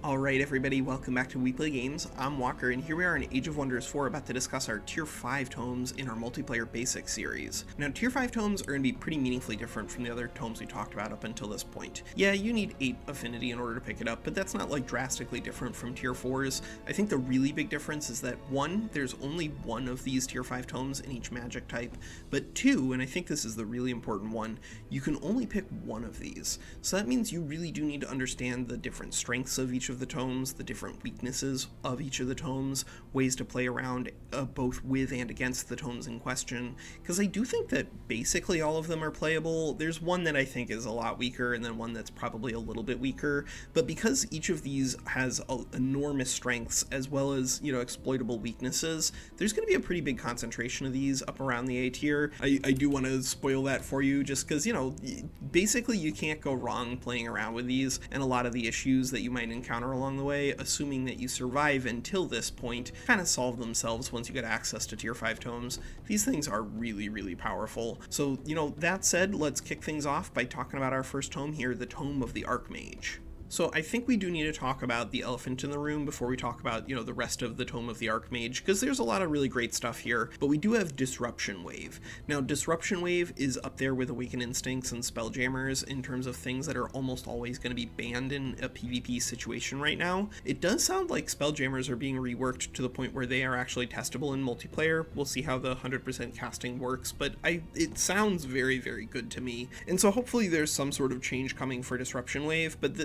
Alright everybody, welcome back to We Play Games. I'm Walker, and here we are in Age of Wonders 4 about to discuss our Tier 5 tomes in our multiplayer basics series. Now, Tier 5 tomes are going to be pretty meaningfully different from the other tomes we talked about up until this point. Yeah, you need 8 affinity in order to pick it up, but that's not like drastically different from Tier 4s. I think the really big difference is that 1, there's only one of these Tier 5 tomes in each magic type, but 2, and I think this is the really important one, you can only pick one of these. So that means you really do need to understand the different strengths of each of the tomes, the different weaknesses of each of the tomes, ways to play around both with and against the tomes in question, because I do think that basically all of them are playable. There's one that I think is a lot weaker, and then one that's probably a little bit weaker, but because each of these has enormous strengths as well as, exploitable weaknesses, there's going to be a pretty big concentration of these up around the A tier. I do want to spoil that for you, just because, basically you can't go wrong playing around with these, and a lot of the issues that you might encounter along the way, assuming that you survive until this point, kind of solve themselves once you get access to Tier 5 tomes. These things are really, really powerful. So, that said, let's kick things off by talking about our first tome here, the Tome of the Archmage. So I think we do need to talk about the elephant in the room before we talk about, the rest of the Tome of the Archmage, because there's a lot of really great stuff here, but we do have Disruption Wave. Now, Disruption Wave is up there with Awakened Instincts and Spelljammers in terms of things that are almost always going to be banned in a PvP situation right now. It does sound like Spelljammers are being reworked to the point where they are actually testable in multiplayer. We'll see how the 100% casting works, but it sounds very, very good to me. And so hopefully there's some sort of change coming for Disruption Wave, but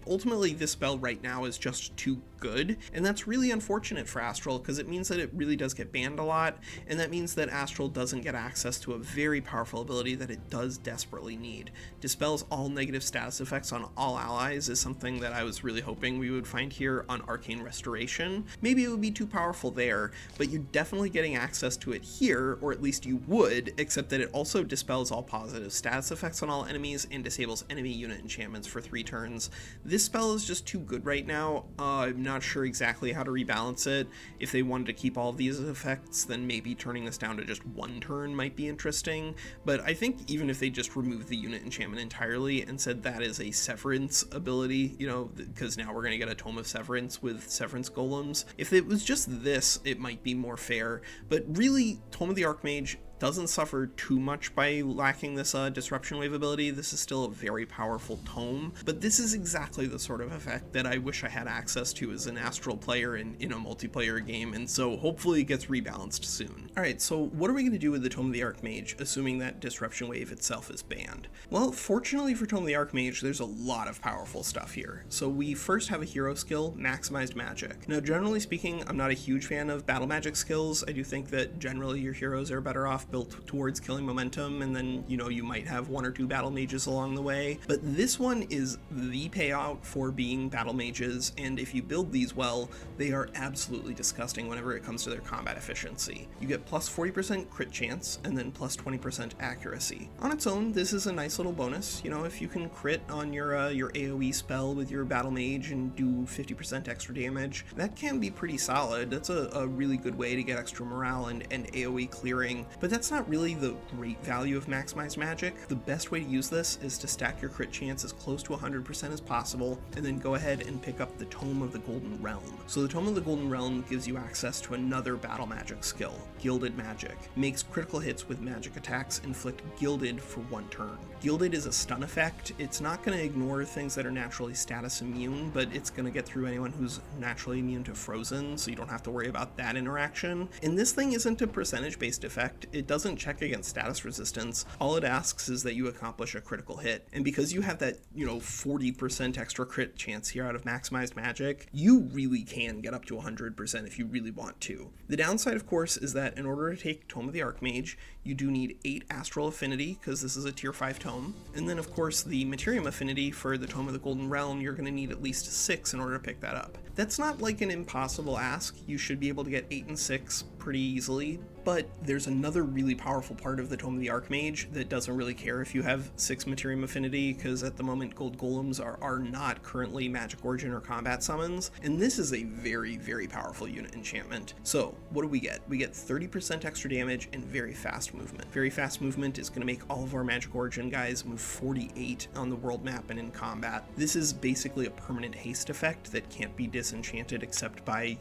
ultimately this spell right now is just too good, and that's really unfortunate for Astral, because it means that it really does get banned a lot, and that means that Astral doesn't get access to a very powerful ability that it does desperately need. Dispels all negative status effects on all allies is something that I was really hoping we would find here on Arcane Restoration. Maybe it would be too powerful there, but you're definitely getting access to it here, or at least you would, except that it also dispels all positive status effects on all enemies and disables enemy unit enchantments for 3 turns. This spell is just too good right now. I'm not sure exactly how to rebalance it. If they wanted to keep all of these effects, then maybe turning this down to just 1 turn might be interesting, but I think even if they just removed the unit enchantment entirely and said that is a Severance ability, because now we're going to get a Tome of Severance with Severance Golems. If it was just this, it might be more fair, but really, Tome of the Archmage doesn't suffer too much by lacking this Disruption Wave ability. This is still a very powerful tome, but this is exactly the sort of effect that I wish I had access to as an Astral player in a multiplayer game, and so hopefully it gets rebalanced soon. Alright, so what are we going to do with the Tome of the Archmage, assuming that Disruption Wave itself is banned? Well, fortunately for Tome of the Archmage, there's a lot of powerful stuff here. So we first have a hero skill, Maximized Magic. Now, generally speaking, I'm not a huge fan of battle magic skills. I do think that generally your heroes are better off built towards killing momentum, and then you might have 1 or 2 battle mages along the way, but this one is the payout for being battle mages, and if you build these well, they are absolutely disgusting whenever it comes to their combat efficiency. You get plus 40% crit chance and then plus 20% accuracy. On its own, this is a nice little bonus. If you can crit on your AoE spell with your battle mage and do 50% extra damage, that can be pretty solid. That's a really good way to get extra morale and AoE clearing, but that's not really the great value of Maximized Magic. The best way to use this is to stack your crit chance as close to 100% as possible, and then go ahead and pick up the Tome of the Golden Realm. So the Tome of the Golden Realm gives you access to another battle magic skill, Gilded Magic. Makes critical hits with magic attacks inflict Gilded for 1 turn. Gilded is a stun effect. It's not going to ignore things that are naturally status immune, but it's going to get through anyone who's naturally immune to Frozen, so you don't have to worry about that interaction. And this thing isn't a percentage-based effect. It doesn't check against status resistance. All it asks is that you accomplish a critical hit. And because you have that, 40% extra crit chance here out of Maximized Magic, you really can get up to 100% if you really want to. The downside, of course, is that in order to take Tome of the Archmage, you do need 8 Astral Affinity, because this is a Tier 5 tome. And then, of course, the Materium Affinity for the Tome of the Golden Realm, you're going to need at least 6 in order to pick that up. That's not like an impossible ask. You should be able to get 8 and 6 pretty easily. But there's another really powerful part of the Tome of the Archmage that doesn't really care if you have 6 Materium Affinity, because at the moment Gold Golems are not currently Magic Origin or combat summons, and this is a very, very powerful unit enchantment. So what do we get? We get 30% extra damage and very fast movement. Very fast movement is going to make all of our Magic Origin guys move 48 on the world map and in combat. This is basically a permanent haste effect that can't be disenchanted except by,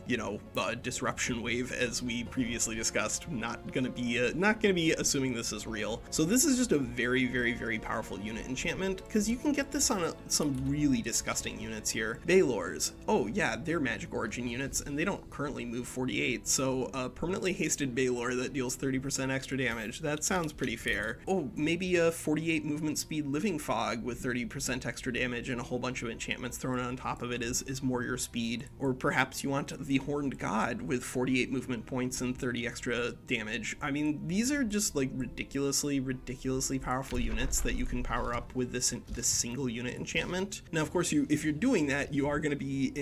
Disruption Wave, as we previously discussed. Not gonna be assuming this is real. So this is just a very, very, very powerful unit enchantment, because you can get this on some really disgusting units here. Baylors, oh yeah, they're Magic Origin units, and they don't currently move 48, so a permanently hasted Baylor that deals 30% extra damage, that sounds pretty fair. Oh, maybe a 48 movement speed Living Fog with 30% extra damage and a whole bunch of enchantments thrown on top of it is more your speed. Or perhaps you want the Horned God with 48 movement points and 30 extra damage. I mean, these are just like ridiculously powerful units that you can power up with this single unit enchantment. Now, of course, if you're doing that, you are going to be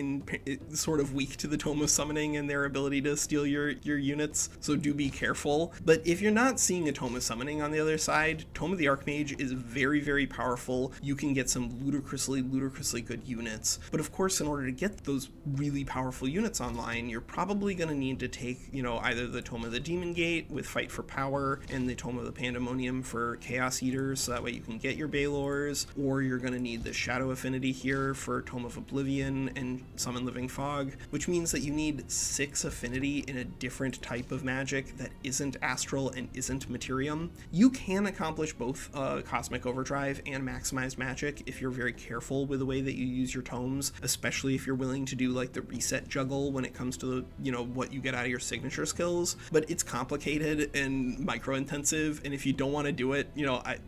sort of weak to the Tome of Summoning and their ability to steal your units, so do be careful. But if you're not seeing a Tome of Summoning on the other side, Tome of the Archmage is very, very powerful. You can get some ludicrously good units. But of course, in order to get those really powerful units online, you're probably going to need to take, either the Tome of the Demon Gate with Fight for Power and the Tome of the Pandemonium for Chaos Eaters, so that way you can get your Baylors, or you're going to need the Shadow Affinity here for Tome of Oblivion and Summon Living Fog, which means that you need 6 affinity in a different type of magic that isn't astral and isn't materium. You can accomplish both Cosmic Overdrive and Maximized Magic if you're very careful with the way that you use your tomes, especially if you're willing to do like the reset juggle when it comes to what you get out of your signature skills. But it's complicated and micro intensive, and if you don't want to do it,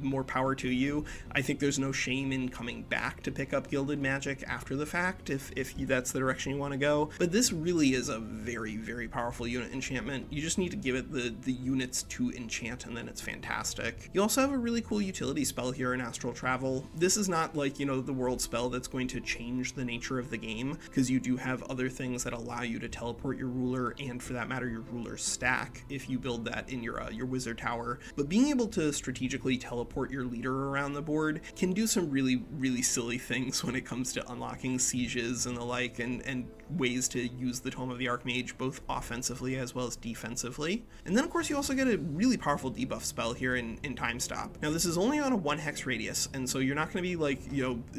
more power to you. I think there's no shame in coming back to pick up Gilded Magic after the fact if that's the direction you want to go. But this really is a very, very powerful unit enchantment. You just need to give it the units to enchant, and then it's fantastic. You also have a really cool utility spell here in Astral Travel. This is not like, the world spell that's going to change the nature of the game, because you do have other things that allow you to teleport your ruler, and for that matter, your ruler stack, if you build that in your wizard tower. But being able to strategically teleport your leader around the board can do some really, really silly things when it comes to unlocking sieges and the like, and ways to use the Tome of the Archmage both offensively as well as defensively. And then of course you also get a really powerful debuff spell here in Time Stop. Now this is only on a 1 hex radius, and so you're not going to be like,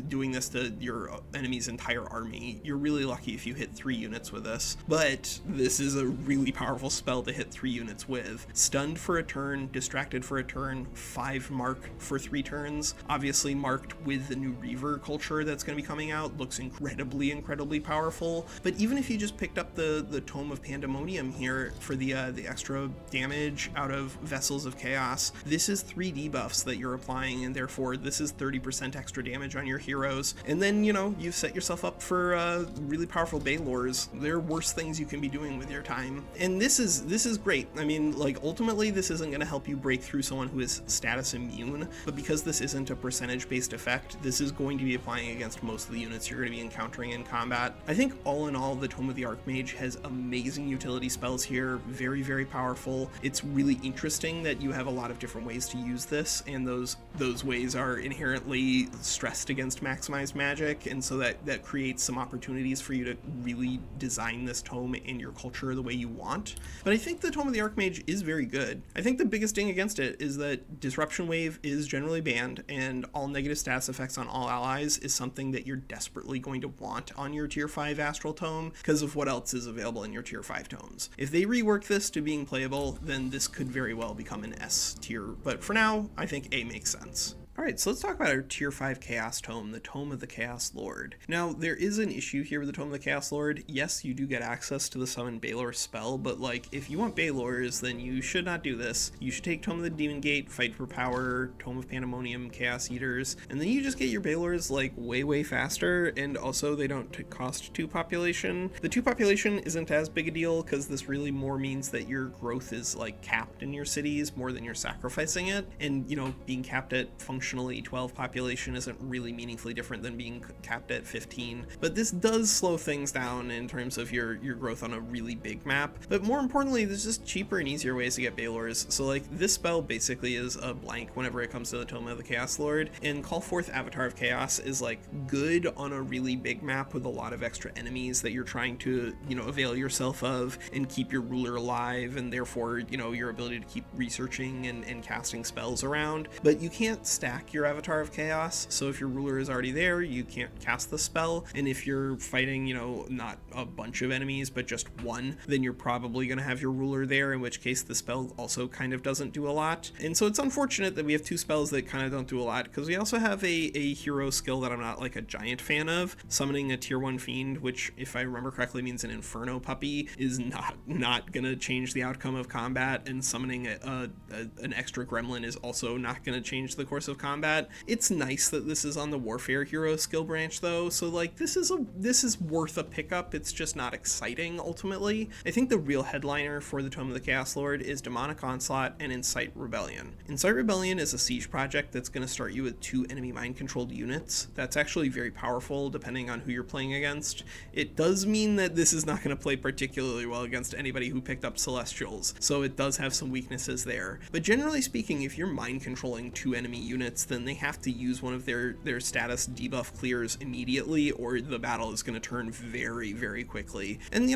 doing this to your enemy's entire army. You're really lucky if you hit 3 units with this, but this is a really powerful spell to hit 3 units with. Stunned for a turn, distracted for a turn, 5 mark for 3 turns. Obviously marked with the new Reaver culture that's going to be coming out, looks incredibly powerful. But even if you just picked up the Tome of Pandemonium here for the extra damage out of Vessels of Chaos, this is 3 debuffs that you're applying, and therefore this is 30% extra damage on your heroes. And then, you've set yourself up for really powerful Baylors. There are worse things you can be doing with your time. And this is great. I mean, like, ultimately this isn't going to help you break through someone who is status immune, but because this isn't a percentage-based effect, this is going to be applying against most of the units you're going to be encountering in combat. I think all in all, the Tome of the Archmage has amazing utility spells here, very, very powerful. It's really interesting that you have a lot of different ways to use this, and those ways are inherently stressed against Maximized Magic, and so that creates some opportunities for you to really design this tome in your culture the way you want. But I think the Tome of the Archmage is very good. I think the biggest thing against it is that Disruption Wave is generally banned, and all negative status effects on all allies is something that you're desperately going to want on your tier 5 Astral Tome because of what else is available in your tier 5 tomes. If they rework this to being playable, then this could very well become an S tier, but for now, I think A makes sense. Alright, so let's talk about our Tier 5 Chaos Tome, the Tome of the Chaos Lord. Now, there is an issue here with the Tome of the Chaos Lord. Yes, you do get access to the Summon Baylor spell, but like, if you want Baylors, then you should not do this. You should take Tome of the Demon Gate, Fight for Power, Tome of Pandemonium, Chaos Eaters, and then you just get your Baylors like way faster, and also they don't cost 2 population. The 2 population isn't as big a deal, because this really more means that your growth is like capped in your cities more than you're sacrificing it, and being capped at functional functionally 12 population isn't really meaningfully different than being capped at 15, but this does slow things down in terms of your growth on a really big map. But more importantly, there's just cheaper and easier ways to get Balors. So like this spell basically is a blank whenever it comes to the Tome of the Chaos Lord, and Call Forth Avatar of Chaos is like good on a really big map with a lot of extra enemies that you're trying to, avail yourself of and keep your ruler alive, and therefore, your ability to keep researching and casting spells around. But you can't stack your Avatar of Chaos, so if your ruler is already there, you can't cast the spell, and if you're fighting, not a bunch of enemies, but just one, then you're probably going to have your ruler there, in which case the spell also kind of doesn't do a lot. And so it's unfortunate that we have two spells that kind of don't do a lot, because we also have a hero skill that I'm not like a giant fan of. Summoning a tier 1 fiend, which if I remember correctly means an Inferno puppy, is not going to change the outcome of combat, and summoning an extra gremlin is also not going to change the course of combat. It's nice that this is on the warfare hero skill branch though, so like this is worth a pickup. It's just not exciting ultimately. I think the real headliner for the Tome of the Chaos Lord is Demonic Onslaught and Incite Rebellion. Incite Rebellion is a siege project that's going to start you with 2 enemy mind controlled units. That's actually very powerful depending on who you're playing against. It does mean that this is not going to play particularly well against anybody who picked up Celestials, so it does have some weaknesses there. But generally speaking, if you're mind controlling 2 enemy units, then they have to use one of their status debuff clears immediately, or the battle is going to turn very, very quickly. And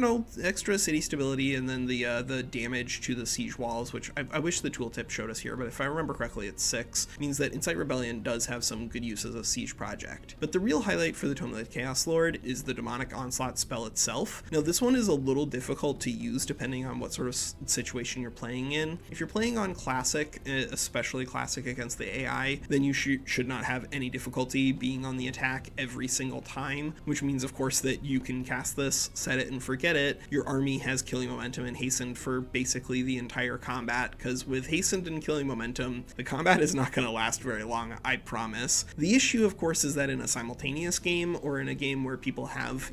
extra city stability, and then the damage to the siege walls, which I wish the tooltip showed us here, but if I remember correctly it's 6, means that Incite Rebellion does have some good use as a siege project. But the real highlight for the Tome of the Chaos Lord is the Demonic Onslaught spell itself. Now this one is a little difficult to use depending on what sort of situation you're playing in. If you're playing on Classic, especially Classic against the AI, then you should not have any difficulty being on the attack every single time, which means of course that you can cast this, set it and forget it. Your army has Killing Momentum and Hastened for basically the entire combat, because with Hastened and Killing Momentum, the combat is not going to last very long, I promise. The issue of course is that in a simultaneous game, or in a game where people have,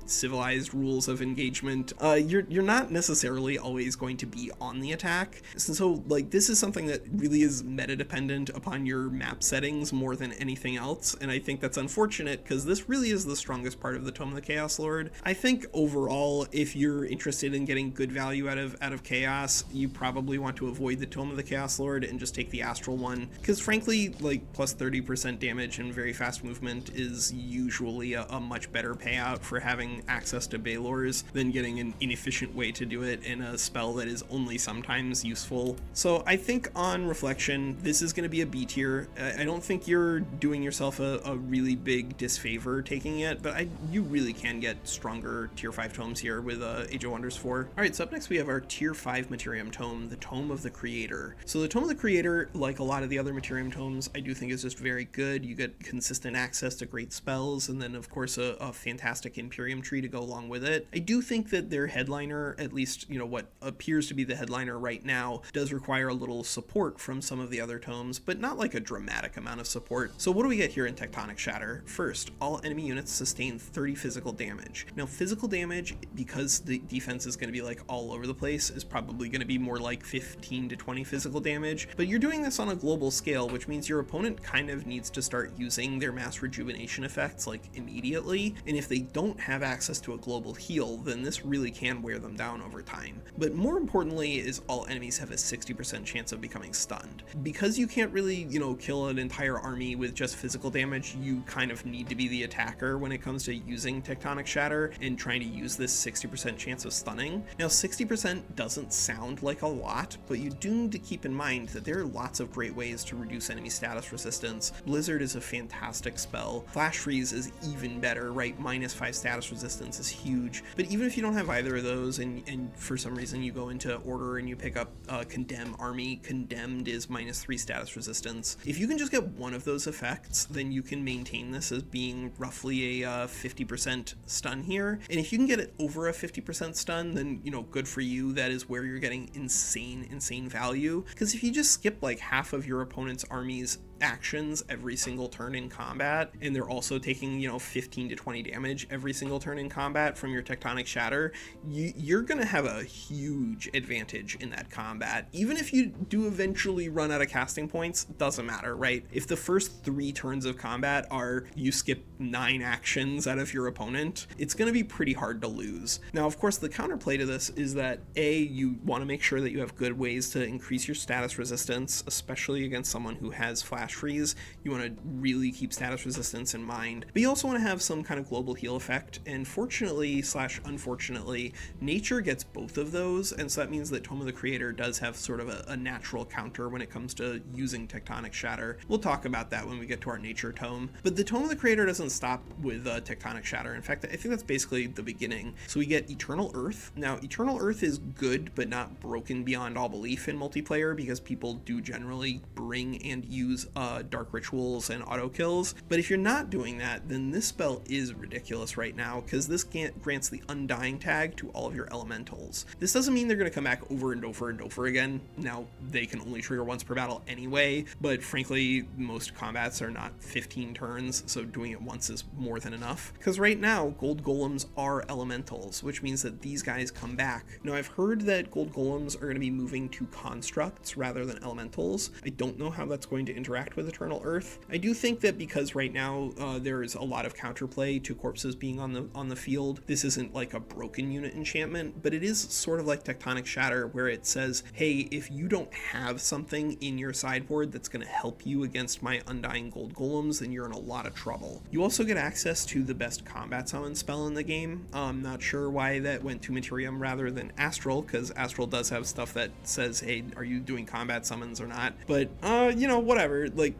civilized rules of engagement, you're not necessarily always going to be on the attack. So like this is something that really is meta dependent upon your map settings more than anything else, and I think that's unfortunate because this really is the strongest part of the Tome of the Chaos Lord. I think overall, if you're interested in getting good value out of Chaos, you probably want to avoid the Tome of the Chaos Lord and just take the Astral one, because frankly, like plus 30% damage and very fast movement is usually a much better payout for having access to Balors than getting an inefficient way to do it in a spell that is only sometimes useful. So I think on reflection, this is going to be a B tier. I don't think you're doing yourself a really big disfavor taking it, but you really can get stronger tier 5 tomes here with Age of Wonders 4. Alright, so up next we have our tier 5 Materium tome, the Tome of the Creator. So the Tome of the Creator, like a lot of the other Materium tomes, I do think is just very good. You get consistent access to great spells, and then of course a fantastic Imperium tree to go along with it. I do think that their headliner, at least what appears to be the headliner right now, does require a little support from some of the other tomes, but not like a dramatic amount of support. So what do we get here in Tectonic Shatter? First, all enemy units sustain 30 physical damage. Now physical damage, because the defense is going to be like all over the place, is probably going to be more like 15 to 20 physical damage, but you're doing this on a global scale, which means your opponent kind of needs to start using their mass rejuvenation effects like immediately, and if they don't have access to a global heal, then this really can wear them down over time. But more importantly is all enemies have a 60% chance of becoming stunned. Because you can't really, kill an entire army with just physical damage, you kind of need to be the attacker when it comes to using Tectonic Shatter and trying to use this 60% chance of stunning. Now 60% doesn't sound like a lot, but you do need to keep in mind that there are lots of great ways to reduce enemy status resistance. Blizzard is a fantastic spell. Flash Freeze is even better, right? -5 status resistance is huge. But even if you don't have either of those, and for some reason you go into Order and you pick up Condemn Army, Condemned is -3 status resistance. If you can just get one of those effects, then you can maintain this as being roughly a 50% stun here. And if you can get it over a 50% stun, then good for you. That is where you're getting insane value. Because if you just skip like half of your opponent's army's actions every single turn in combat, and they're also taking, 15 to 20 damage every single turn in combat from your Tectonic Shatter, you're gonna have a huge advantage in that combat. Even if you do eventually run out of casting points, doesn't matter, right? If the first 3 turns of combat are you skip 9 actions out of your opponent, it's gonna be pretty hard to lose. Now, of course, the counterplay to this is that you want to make sure that you have good ways to increase your status resistance, especially against someone who has flash freeze. You want to really keep status resistance in mind, but you also want to have some kind of global heal effect, and fortunately / unfortunately, nature gets both of those, and so that means that Tome of the Creator does have sort of a natural counter when it comes to using Tectonic Shatter. We'll talk about that when we get to our nature tome, but the Tome of the Creator doesn't stop with Tectonic Shatter. In fact, I think that's basically the beginning. So we get Eternal Earth. Now, Eternal Earth is good, but not broken beyond all belief in multiplayer, because people do generally bring and use dark rituals and auto kills. But if you're not doing that, then this spell is ridiculous right now, because this grants the Undying tag to all of your elementals. This doesn't mean they're going to come back over and over and over again. Now, they can only trigger once per battle anyway, but frankly, most combats are not 15 turns, so doing it once is more than enough. Because right now, gold golems are elementals, which means that these guys come back. Now, I've heard that gold golems are going to be moving to constructs rather than elementals. I don't know how that's going to interact with Eternal Earth. I do think that because right now there is a lot of counterplay to corpses being on the field, this isn't like a broken unit enchantment, but it is sort of like Tectonic Shatter, where it says, hey, if you don't have something in your sideboard that's going to help you against my Undying gold golems, then you're in a lot of trouble. You also get access to the best combat summon spell in the game. I'm not sure why that went to Materium rather than Astral, because Astral does have stuff that says, hey, are you doing combat summons or not? But whatever. Like,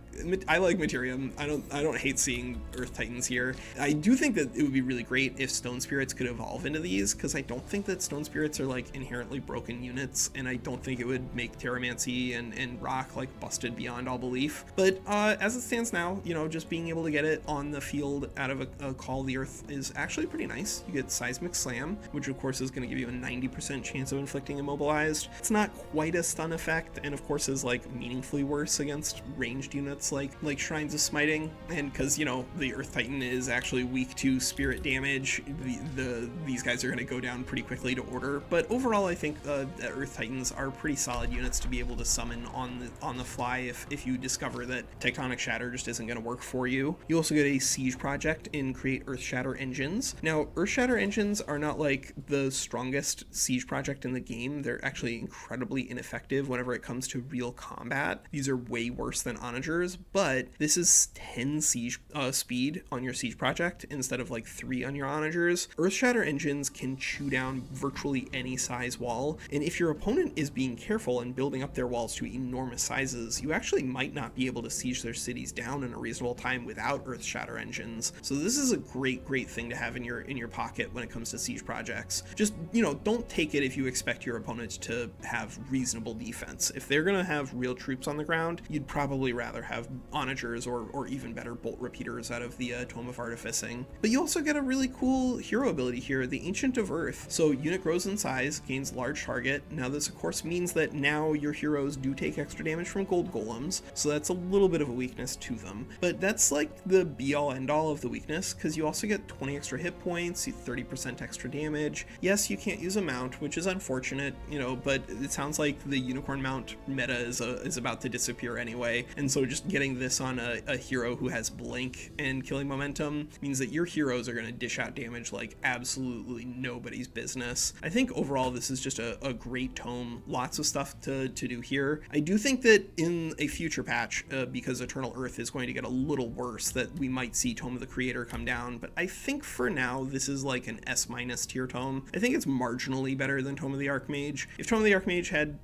I like Materium. I don't hate seeing Earth Titans here. I do think that it would be really great if Stone Spirits could evolve into these, because I don't think that Stone Spirits are like inherently broken units, and I don't think it would make Terramancy and Rock like busted beyond all belief. But as it stands now, just being able to get it on the field out of a Call of the Earth is actually pretty nice. You get Seismic Slam, which of course is going to give you a 90% chance of inflicting Immobilized. It's not quite a stun effect, and of course is like meaningfully worse against ranged units like Shrines of Smiting, and because the Earth Titan is actually weak to spirit damage, these guys are going to go down pretty quickly to order. But overall, I think that Earth Titans are pretty solid units to be able to summon on the fly if you discover that Tectonic Shatter just isn't going to work for you. You also get a Siege project in Create Earth Shatter Engines. Now, Earth Shatter Engines are not like the strongest Siege project in the game. They're actually incredibly ineffective whenever it comes to real combat. These are way worse than Onagers, but this is 10 Siege speed on your Siege project instead of like 3 on your Onagers. Earth Shatter Engines can chew down virtually any size wall, and if your opponent is being careful and building up their walls to enormous sizes, you actually might not be able to siege their cities down in a reasonable time without Earth Shatter Engines. So this is a great thing to have in your pocket when it comes to siege projects. Just, don't take it if you expect your opponent to have reasonable defense. If they're gonna have real troops on the ground, you'd probably rather have Onagers or even better Bolt Repeaters out of the Tome of Artificing. But you also get a really cool hero ability here, the Ancient of Earth. So unit grows in size, gains large target. Now this of course means that now your heroes do take extra damage from gold golems, so that's a little bit of a weakness to them. But that's like the be-all end-all of the weakness, because you also get 20 extra hit points, 30% extra damage. Yes, you can't use a mount, which is unfortunate, but it sounds like the unicorn mount meta is about to disappear anyway, and so just getting this on a hero who has blink and killing momentum means that your heroes are going to dish out damage like absolutely nobody's business. I think overall this is just a great tome, lots of stuff to do here. I do think that in a future patch, because Eternal Earth is going to get a little worse, that we might see Tome of the Creator come down, but I think for now this is like an S- tier tome. I think it's marginally better than Tome of the Archmage. If Tome of the Archmage had,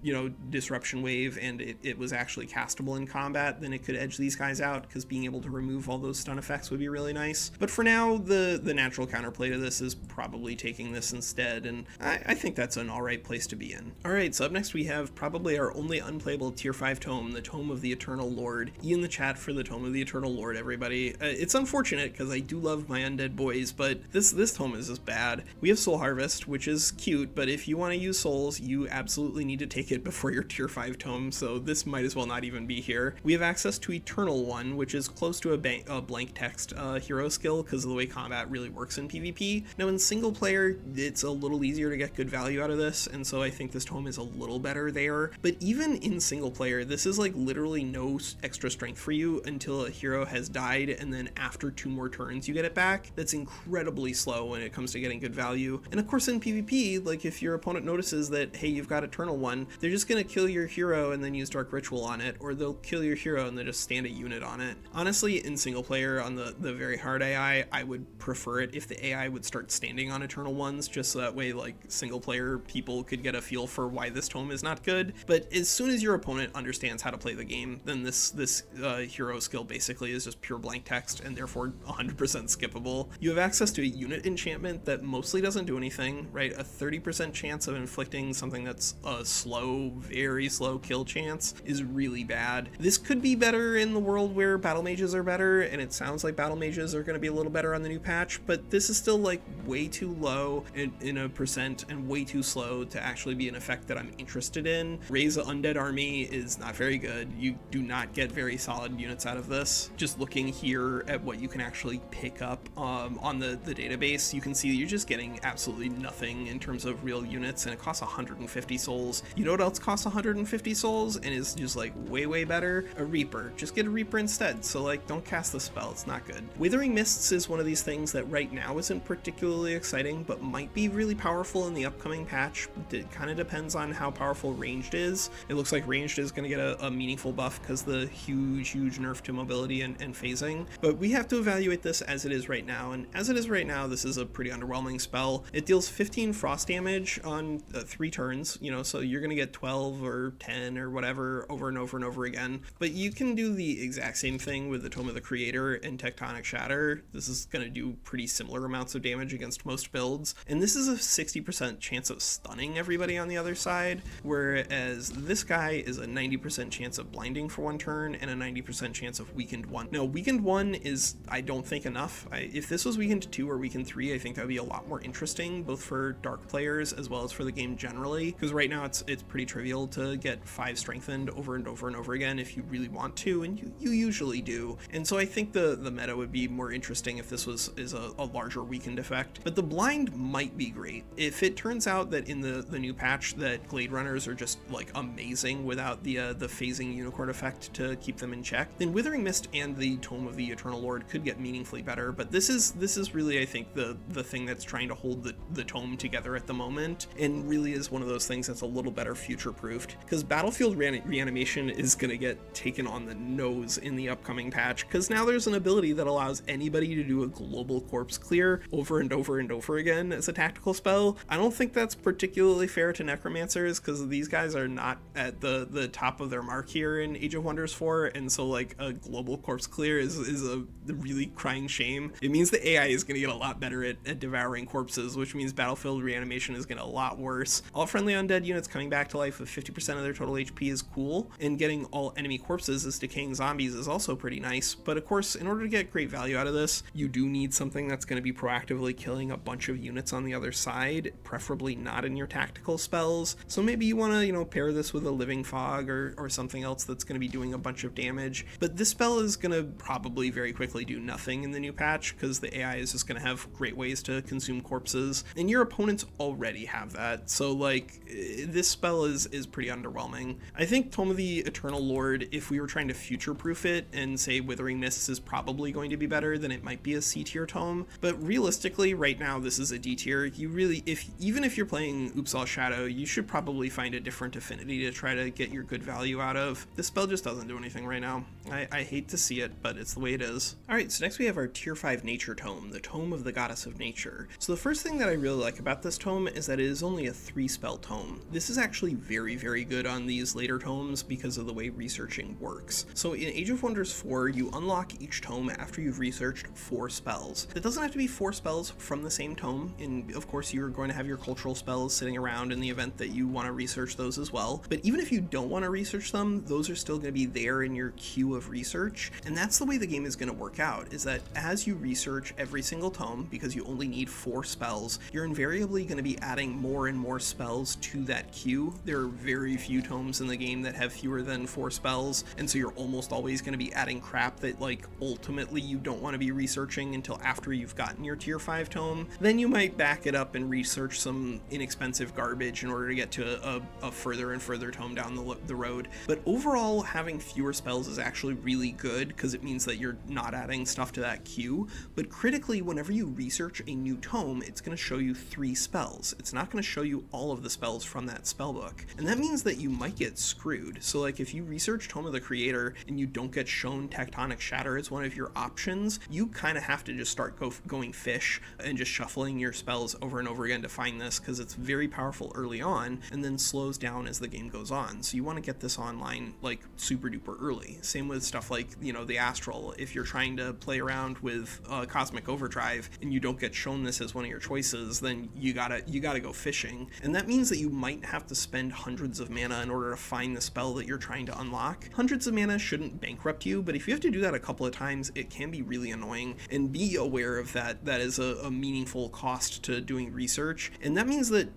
Disruption Wave and it was actually castable in combat, then it could edge these guys out, because being able to remove all those stun effects would be really nice. But for now, the natural counterplay to this is probably taking this instead, and I think that's an alright place to be in. Alright, so up next we have probably our only unplayable tier 5 tome, the Tome of the Eternal Lord. E in the chat for the Tome of the Eternal Lord, everybody. It's unfortunate, because I do love my undead boys, but this tome is just bad. We have Soul Harvest, which is cute, but if you want to use souls, you absolutely need to take it before your tier 5 tome, so this might as well not even be here. We have access to Eternal One, which is close to a blank text hero skill because of the way combat really works in PvP. Now in single player, it's a little easier to get good value out of this, and so I think this tome is a little better there. But even in single player, this is like literally no extra strength for you until a hero has died, and then after 2 more turns you get it back. That's incredibly slow when it comes to getting good value. And of course in PvP, like if your opponent notices that, hey, you've got Eternal One, they're just gonna kill your hero and then use Dark Ritual on it, or they'll kill your hero and then just stand a unit on it. Honestly, in single player on the very hard AI, I would prefer it if the AI would start standing on Eternal Ones, just so that way like single player people could get a feel for why this tome is not good. But as soon as your opponent understands how to play the game, then this hero skill basically is just pure blank text and therefore 100% skippable. You have access to a unit enchantment that mostly doesn't do anything, right? A 30% chance of inflicting something that's a slow, very slow kill chance is really bad. This could be better in the world where battle mages are better, and it sounds like battle mages are going to be a little better on the new patch, but this is still like way too low in a percent and way too slow to actually be an effect that I'm interested in. Raise an undead army is not very good. You do not get very solid units out of this. Just looking here at what you can actually pick up on the database, you can see you're just getting absolutely nothing in terms of real units, and it costs 150 souls. You know what else costs 150 souls and is just like way better? A Reaper. Just get a Reaper instead. So like, don't cast the spell, it's not good. Withering Mists is one of these things that right now isn't particularly exciting, but might be really powerful in the upcoming patch. It kind of depends on how powerful Ranged is. It looks like Ranged is going to get a meaningful buff because the huge nerf to mobility and phasing, but we have to evaluate this as it is right now, and as it is right now, this is a pretty underwhelming spell. It deals 15 frost damage on 3 turns, you know, so you're going to get 12 or 10 or whatever over and over again, but you can do the exact same thing with the Tome of the Creator and Tectonic Shatter. This is going to do pretty similar amounts of damage against most builds, and this is a 60% chance of stunning everybody on the other side, whereas this guy is a 90% chance of blinding for 1 turn and a 90% chance of weakened 1. Now, weakened 1 is, I don't think, enough. If this was weakened 2 or weakened 3, I think that would be a lot more interesting, both for dark players as well as for the game generally, because right now it's pretty trivial to get 5 strengthened over and over again if you really want to, and you usually do. And so I think the meta would be more interesting if this is a larger weakened effect. But the blind might be great. If it turns out that in the new patch that Glade Runners are just like amazing without the phasing unicorn effect to keep them in check, then Withering Mist and the Tome of the Eternal Lord could get meaningfully better. But this is really, I think, the thing that's trying to hold the tome together at the moment, and really is one of those things that's a little better future-proofed, because Battlefield Reanimation is going to get taken on the nose in the upcoming patch, because now there's an ability that allows anybody to do a global corpse clear over and over again as a tactical spell. I don't think that's particularly fair to necromancers, because these guys are not at the top of their mark here in Age of Wonders 4, and so like a global corpse clear is a really crying shame. It means the AI is going to get a lot better at devouring corpses, which means Battlefield Reanimation is getting a lot worse. All friendly undead units coming back to life with 50% of their total HP is cool, and getting all enemy corpses as decaying zombies is also pretty nice. But of course, in order to get great value out of this, you do need something that's going to be proactively killing a bunch of units on the other side, preferably not in your tactical spells. So maybe you want to, you know, pair this with a Living Fog or something else that's going to be doing a bunch of damage. But this spell is going to probably very quickly do nothing in the new patch, because the AI is just going to have great ways to consume corpses, and your opponents already have that. So like, this spell is pretty underwhelming. I think Tome of the Eternal Lord, if we were trying to future-proof it and say Withering Mists is probably going to be better, then it might be a C tier tome. But realistically, right now this is a D tier. You really, even if you're playing Uppsala Shadow, you should probably find a different affinity to try to get your good value out of. This spell just doesn't do anything right now. I hate to see it, but it's the way it is. Alright, so next we have our tier 5 nature tome, the Tome of the Goddess of Nature. So the first thing that I really like about this tome is that it is only a 3 spell tome. This is actually very good on these later tomes because of the way researching works. So in Age of Wonders 4, you unlock each tome after you've researched 4 spells. It doesn't have to be 4 spells from the same tome, and of course you're going to have your cultural spells sitting around in the event that you want to research those as well. But even if you don't want to research them, those are still going to be there in your queue of research, and that's the way the game is going to work out, is that as you research every single tome, because you only need 4 spells, you're invariably going to be adding more and more spells to that queue. There are very few tomes in the game that have fewer than 4 spells, and so you're almost always going to be adding crap that like ultimately you don't want to be researching until after you've gotten your tier 5 tome, then you might back it up and research some inexpensive garbage in order to get to a further and further tome down the road. But overall, having fewer spells is actually really good because it means that you're not adding stuff to that queue. But critically, whenever you research a new tome, it's going to show you 3 spells. It's not going to show you all of the spells from that spellbook, and that means that you might get screwed. So like if you research Tome of the Creator and you don't get shown Tectonic Shatter as one of your options, you kind of have to just start going fish and just shuffling your spells over and over again to find this, because it's very powerful early on and then slows down as the game goes on. So you want to get this online like super duper early. Same with stuff like, you know, the Astral. If you're trying to play around with Cosmic Overdrive and you don't get shown this as one of your choices, then you gotta go fishing, and that means that you might have to spend hundreds of mana in order to find the spell that you're trying to unlock. Hundreds of mana shouldn't bankrupt you, but if you have to do that a couple of times, it can be really annoying, and be aware of that. That is a meaningful cost to doing research, and that means that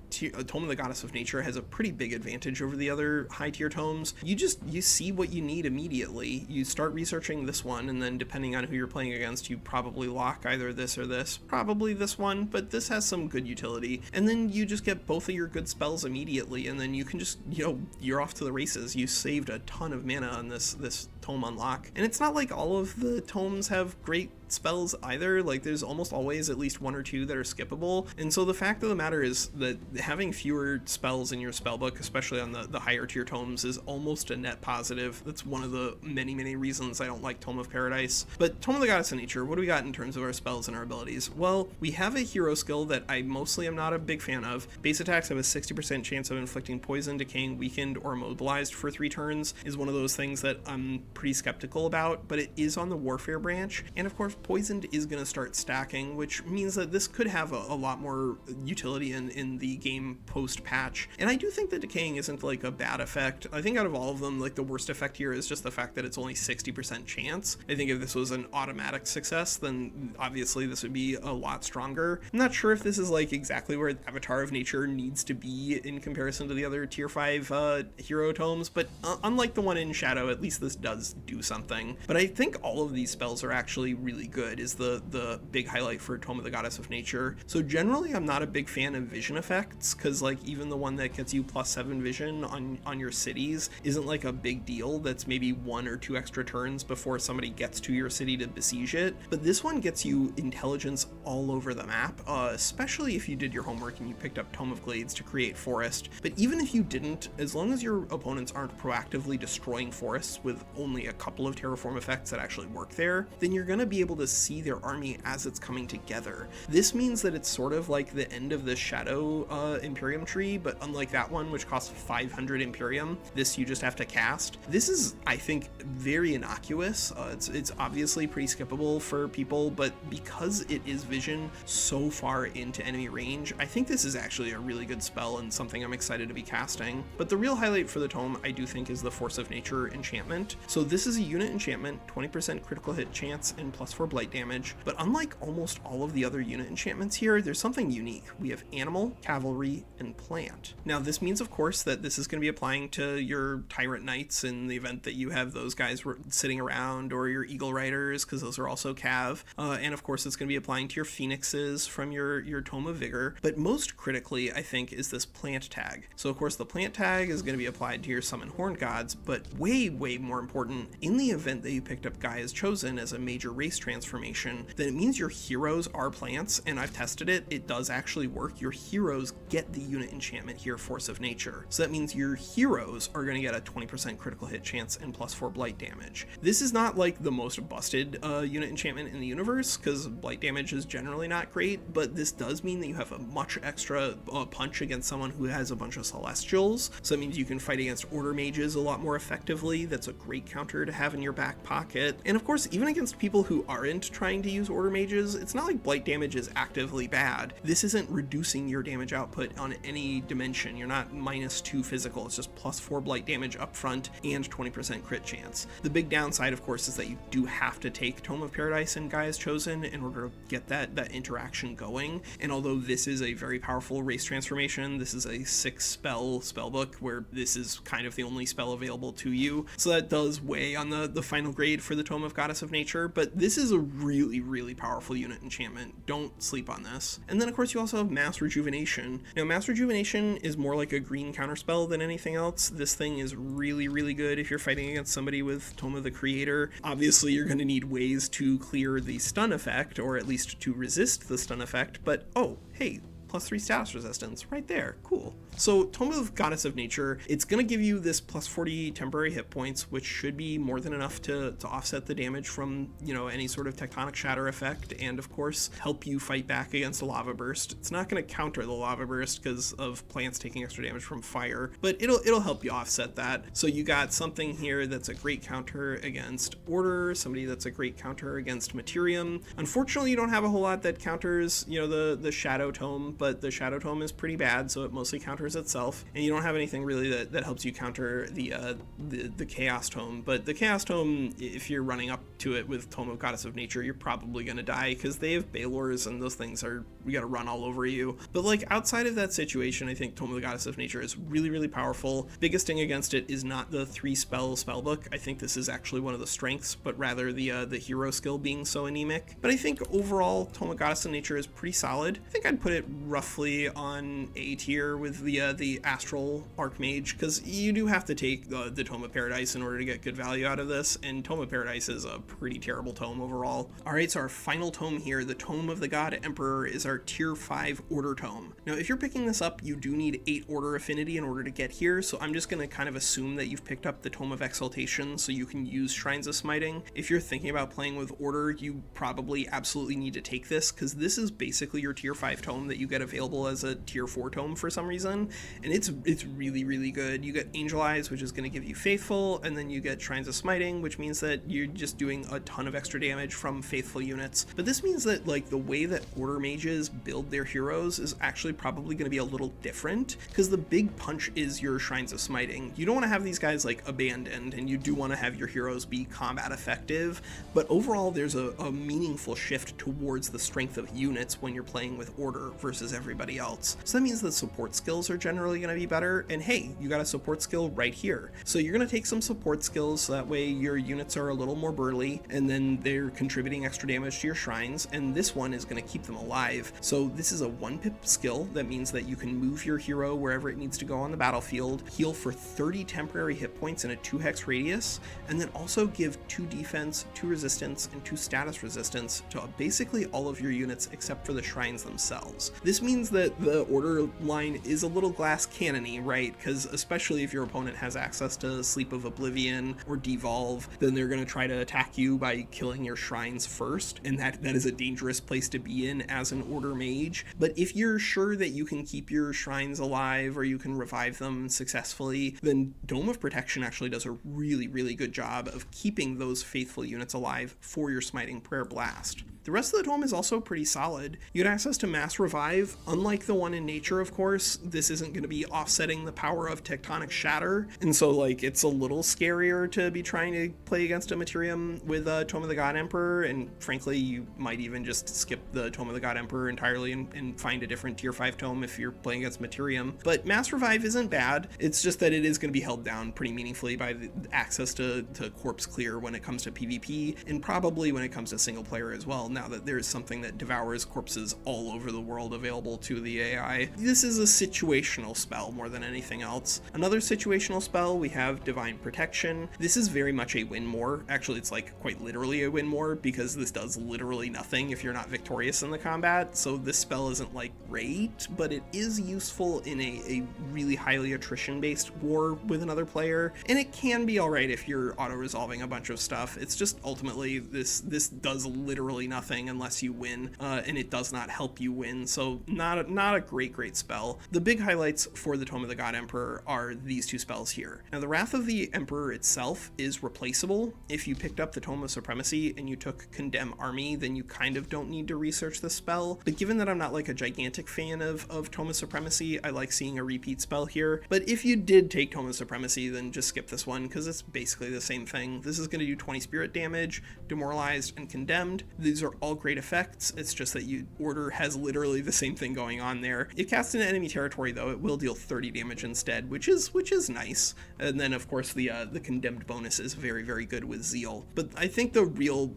Tome of the Goddess of Nature has a pretty big advantage over the other high tier tomes. You see what you need immediately. You start researching this one, and then depending on who you're playing against, you probably lock either this or this, probably this one, but this has some good utility, and then you just get both of your good spells immediately, and then you can just, you know, you're off to the races. You saved a ton of mana on this tome unlock, and it's not like all of the tomes have great spells either. Like there's almost always at least 1 or 2 that are skippable, and so the fact of the matter is that having fewer spells in your spellbook, especially on the higher tier tomes, is almost a net positive. That's one of the many reasons I don't like Tome of Paradise. But Tome of the Goddess of Nature, what do we got in terms of our spells and our abilities? Well, we have a hero skill that I mostly am not a big fan of. Base attacks have a 60% chance of inflicting poison, decaying, weakened, or immobilized for 3 turns. Is one of those things that I'm pretty skeptical about, but it is on the warfare branch, and of course poisoned is going to start stacking, which means that this could have a lot more utility in the game post patch. And I do think that decaying isn't like a bad effect. I think out of all of them, like the worst effect here is just the fact that it's only 60% chance. I think if this was an automatic success, then obviously this would be a lot stronger. I'm not sure if this is like exactly where Avatar of Nature needs to be in comparison to the other tier 5 hero tomes, but unlike the one in Shadow, at least this does do something. But I think all of these spells are actually really good, is the big highlight for Tome of the Goddess of Nature. So generally I'm not a big fan of vision effects, because like even the one that gets you +7 vision on your cities isn't like a big deal. That's maybe 1 or 2 extra turns before somebody gets to your city to besiege it. But this one gets you intelligence all over the map, especially if you did your homework and you picked up Tome of Glades to create forest. But even if you didn't, as long as your opponents aren't proactively destroying forests with only a couple of terraform effects that actually work there, then you're going to be able to see their army as it's coming together. This means that it's sort of like the end of the Shadow Imperium tree, but unlike that one, which costs 500 Imperium, this you just have to cast. This is, I think, very innocuous. It's obviously pretty skippable for people, but because it is vision so far into enemy range, I think this is actually a really good spell and something I'm excited to be casting. But the real highlight for the tome, I do think, is the Force of Nature enchantment. So this is a unit enchantment, 20% critical hit chance and +4 blight damage, but unlike almost all of the other unit enchantments here, there's something unique. We have animal, cavalry, and plant. Now this means, of course, that this is going to be applying to your Tyrant Knights in the event that you have those guys sitting around, or your Eagle Riders, because those are also cav, and of course it's going to be applying to your Phoenixes from your Tome of Vigor. But most critically, I think, is this plant tag. So of course the plant tag is going to be applied to your Summon Horned Gods, but way more important, in the event that you picked up Gaia's Chosen as a major race transformation, then it means your heroes are plants, and I've tested it, it does actually work. Your heroes get the unit enchantment here, Force of Nature. So that means your heroes are going to get a 20% critical hit chance and +4 blight damage. This is not like the most busted unit enchantment in the universe, because blight damage is generally not great, but this does mean that you have a much extra punch against someone who has a bunch of Celestials. So that means you can fight against Order Mages a lot more effectively. That's a great counter to have in your back pocket. And of course, even against people who are aren't trying to use order mages, it's not like blight damage is actively bad. This isn't reducing your damage output on any dimension. You're not -2 physical, it's just +4 blight damage up front and 20% crit chance. The big downside, of course, is that you do have to take Tome of Paradise and Gaia's Chosen in order to get that interaction going. And although this is a very powerful race transformation, this is a 6 spell book where this is kind of the only spell available to you, so that does weigh on the final grade for the Tome of Goddess of Nature. But this is a really, really powerful unit enchantment. Don't sleep on this. And then of course you also have Mass Rejuvenation. Now Mass Rejuvenation is more like a green counterspell than anything else. This thing is really, really good if you're fighting against somebody with Tome of the Creator. Obviously you're going to need ways to clear the stun effect, or at least to resist the stun effect, but oh, hey, +3 status resistance right there. Cool. So Tome of Goddess of Nature, it's going to give you this +40 temporary hit points, which should be more than enough to offset the damage from, you know, any sort of tectonic shatter effect, and of course help you fight back against a lava burst. It's not going to counter the lava burst because of plants taking extra damage from fire, but it'll help you offset that. So you got something here that's a great counter against Order, somebody that's a great counter against Materium. Unfortunately, you don't have a whole lot that counters, you know, the Shadow Tome, but the Shadow Tome is pretty bad, so it mostly counters itself, and you don't have anything really that helps you counter the Chaos Tome. But the Chaos Tome, if you're running up to it with Tome of Goddess of Nature, you're probably gonna die because they have Balors, and those things we gotta run all over you. But like outside of that situation, I think Tome of the Goddess of Nature is really, really powerful. Biggest thing against it is not the 3 spellbook. I think this is actually one of the strengths, but rather the hero skill being so anemic. But I think overall Tome of Goddess of Nature is pretty solid. I think I'd put it roughly on A tier with the Astral Archmage, because you do have to take the Tome of Paradise in order to get good value out of this, and Tome of Paradise is a pretty terrible tome overall. Alright, so our final tome here, the Tome of the God Emperor, is our tier 5 Order Tome. Now if you're picking this up, you do need 8 Order Affinity in order to get here, so I'm just going to kind of assume that you've picked up the Tome of Exaltation so you can use Shrines of Smiting. If you're thinking about playing with Order, you probably absolutely need to take this, because this is basically your tier 5 tome that you get available as a tier 4 tome for some reason, and it's really, really good. You get Angel Eyes, which is going to give you Faithful, and then you get Shrines of Smiting, which means that you're just doing a ton of extra damage from Faithful units. But this means that like the way that Order Mages build their heroes is actually probably going to be a little different, because the big punch is your Shrines of Smiting. You don't want to have these guys like abandoned, and you do want to have your heroes be combat effective, but overall there's a meaningful shift towards the strength of units when you're playing with Order versus everybody else. So that means the support skills are generally going to be better, and hey, you got a support skill right here. So you're going to take some support skills, so that way your units are a little more burly, and then they're contributing extra damage to your shrines, and this one is going to keep them alive. So this is a 1-pip skill. That means that you can move your hero wherever it needs to go on the battlefield, heal for 30 temporary hit points in a 2-hex radius, and then also give 2 defense, 2 resistance, and 2 status resistance to basically all of your units except for the shrines themselves. This means that the Order line is a little glass cannony, right? Because especially if your opponent has access to Sleep of Oblivion or Devolve, then they're going to try to attack you by killing your shrines first, and that is a dangerous place to be in as an Order Mage. But if you're sure that you can keep your shrines alive, or you can revive them successfully, then Dome of Protection actually does a really, really good job of keeping those faithful units alive for your Smiting Prayer Blast. The rest of the tome is also pretty solid. You get access to Mass Revive. Unlike the one in Nature, of course, this isn't going to be offsetting the power of Tectonic Shatter, and so like it's a little scarier to be trying to play against a Materium with Tome of the God Emperor, and frankly you might even just skip the Tome of the God Emperor entirely and find a different tier 5 tome if you're playing against Materium. But Mass Revive isn't bad, it's just that it is going to be held down pretty meaningfully by the access to Corpse Clear when it comes to PvP, and probably when it comes to single player as well, now that there's something that devours corpses all over the world available to the AI. This is a situational spell more than anything else. Another situational spell, we have Divine Protection. This is very much a win more. Actually, it's like quite literally a win more, because this does literally nothing if you're not victorious in the combat. So this spell isn't like great, but it is useful in a really highly attrition based war with another player, and it can be alright if you're auto-resolving a bunch of stuff. It's just ultimately this does literally nothing nothing unless you win, and it does not help you win, so not a great spell. The big highlights for the Tome of the God Emperor are these two spells here. Now, the Wrath of the Emperor itself is replaceable. If you picked up the Tome of Supremacy and you took Condemn Army, then you kind of don't need to research the spell, but given that I'm not like a gigantic fan of Tome of Supremacy, I like seeing a repeat spell here. But if you did take Tome of Supremacy, then just skip this one, because it's basically the same thing. This is going to do 20 spirit damage, Demoralized, and Condemned. These are all great effects. It's just that Order has literally the same thing going on there. If cast into enemy territory, though, it will deal 30 damage instead, which is nice. And then, of course, the Condemned bonus is very good with Zeal. But I think the real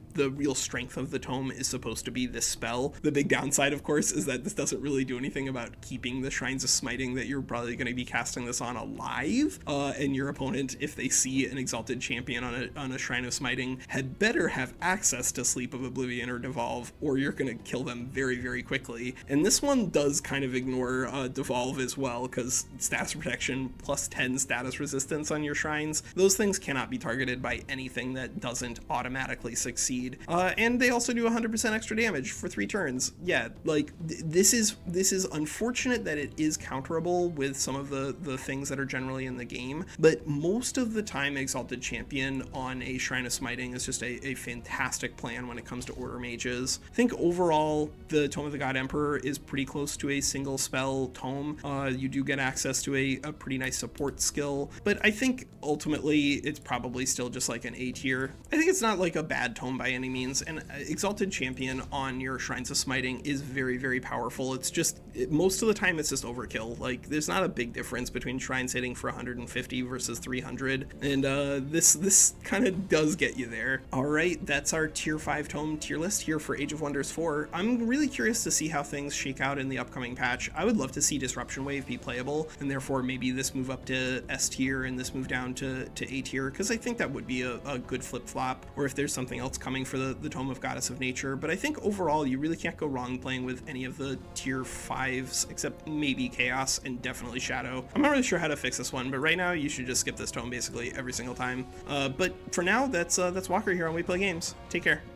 strength of the Tome is supposed to be this spell. The big downside, of course, is that this doesn't really do anything about keeping the Shrines of Smiting that you're probably going to be casting this on alive, and your opponent, if they see an Exalted Champion on a Shrine of Smiting, had better have access to Sleep of Oblivion or Devolve, or you're going to kill them very quickly. And this one does kind of ignore Devolve as well, because status protection plus 10 status resistance on your shrines, those things cannot be targeted by anything that doesn't automatically succeed. And they also do 100% extra damage for 3 turns. Yeah, like this is unfortunate that it is counterable with some of the things that are generally in the game, but most of the time Exalted Champion on a Shrine of Smiting is just a fantastic plan when it comes to Order Mages. I think overall the Tome of the God Emperor is pretty close to a single spell tome. You do get access to a pretty nice support skill, but I think ultimately it's probably still just like an A tier. I think it's not like a bad tome by any means, and Exalted Champion on your Shrines of Smiting is very powerful. It's just, most of the time it's just overkill. Like, there's not a big difference between shrines hitting for 150 versus 300, and this kind of does get you there. Alright, that's our tier 5 tome tier list here for Age of Wonders 4. I'm really curious to see how things shake out in the upcoming patch. I would love to see Disruption Wave be playable, and therefore maybe this move up to S tier and this move down to A tier, because I think that would be a good flip-flop, or if there's something else coming for the Tome of Goddess of Nature. But I think overall you really can't go wrong playing with any of the tier 5s, except maybe Chaos and definitely Shadow. I'm not really sure how to fix this one, but right now you should just skip this tome basically every single time. But for now, that's Walker here on We Play Games. Take care.